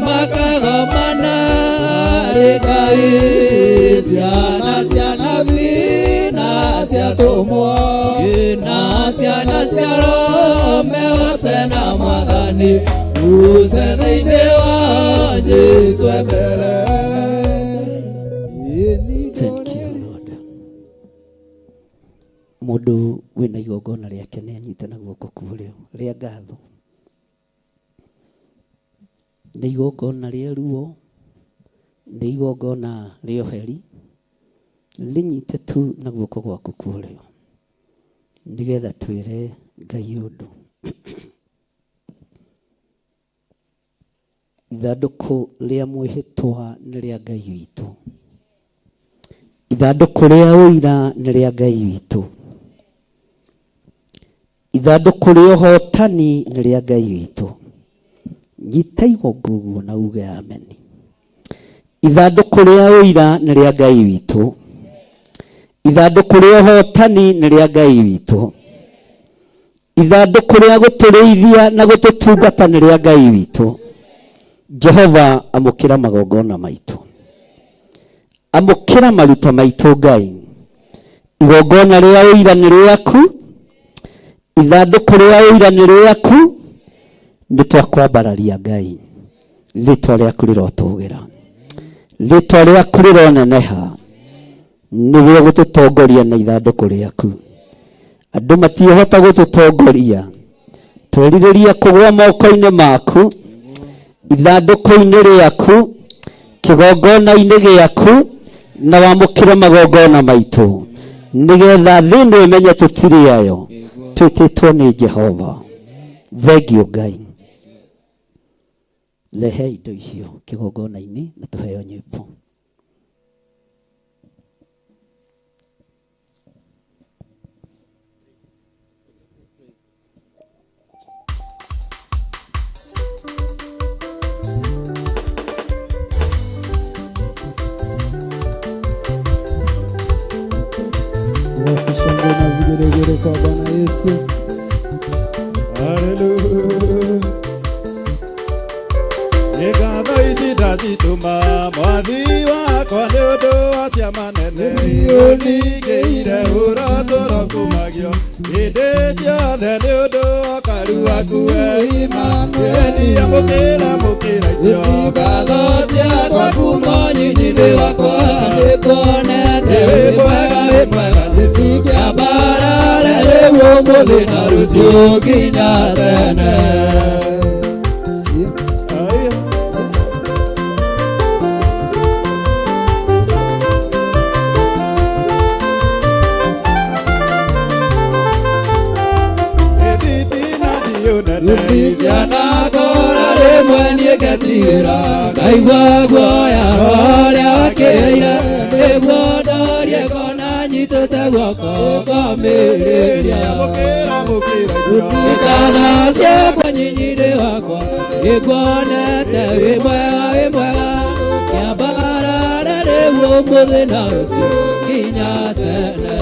makagomana rikai ciana cia nabii na cia tũmwo na ciana cia Romeo na Mwathani uce thĩinĩ wa Jesũ mbere. Mũndũ wĩna igongona rĩake nĩ anyite na guoko kũrĩa rĩa ngatho. Nĩ igongona rĩa ruo, nĩ igongona rĩa ũheri, rĩnyite tu na guoko gwaku kũrĩa nĩgetha twĩre Ngai ũndũ. Ithandũkũ rĩa mwĩhĩtwa nĩ rĩa Ngai witũ. Ithandũkũ rĩa ũira nĩ rĩa Ngai witũ. Ithandũkũ rĩa ũhotani nĩ rĩa Ngai witũ. Nyita igongo ũguo na uge ameni. Ithandũkũ rĩa ũira nĩ rĩa Ngai witũ. Ithandũkũ rĩa ũhotani nĩ rĩa Ngai witũ. Ithandũkũ rĩa gũtũrĩithia na gũtũtungata nĩ rĩa Ngai witũ. Jehova amũkĩra magongona maitũ. Amũkĩra maruta maitũ Ngai. Igongona rĩa ũira nĩ rĩaku. Ithandũkũ rĩa ũira nĩ rĩaku. Nĩ twakwambararia Ngai. Rĩtwa rĩaku rĩrotũgĩra. Rĩtwa rĩaku rĩroneneha. Nĩwe gũtũtongoria na ithandũkũ rĩaku. Andũ matiĩhota gũtũtongoria. Twerirĩria kũgwa moko-inĩ maku. Ithandũkũ-inĩ rĩaku. Kĩgongona-inĩ gĩaku. Na wamũkĩre magongona maitũ. Nĩgetha thĩ ĩno ĩmenye tũtirĩ ayo. Twĩtĩtwo nĩ Jehova. Thengio Ngai. Rehe indo icio kĩgongona-inĩ na tũheo nyĩmbo. Wakishangwe na vigeregere kwa Bwana Yesu. Hallelujah. Nĩngatho ici ndacitũma Mwathi wakwa nĩ ũndũ wa ciama nene nĩũningĩire ũrotũro kumagio hĩndĩ ciothe nĩ ũndũ wa karu waku we Imanueli. Amũkĩra icio ngatho ciakwa kuma nyinyi-inĩ wakwa nĩkuonete wĩ mwega kĩambarare rĩu ũmũthĩ na rũciũ nginya tene. Ciana ngora rĩmwe niĩ ngetigĩra ngaigua guoya ũrĩa wakĩire nĩguo ndorie ngona nyitĩte guoko ngamĩrĩria. Ngatho ciakwa nyinyi-inĩ wakwa nĩkuonete wĩ mwega kĩambarare rĩu ũmũthĩ na rũciũ nginya tene.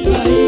Bye.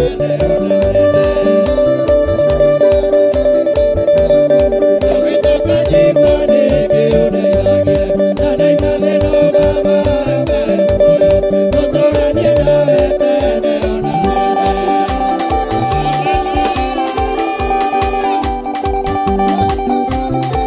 Thank you.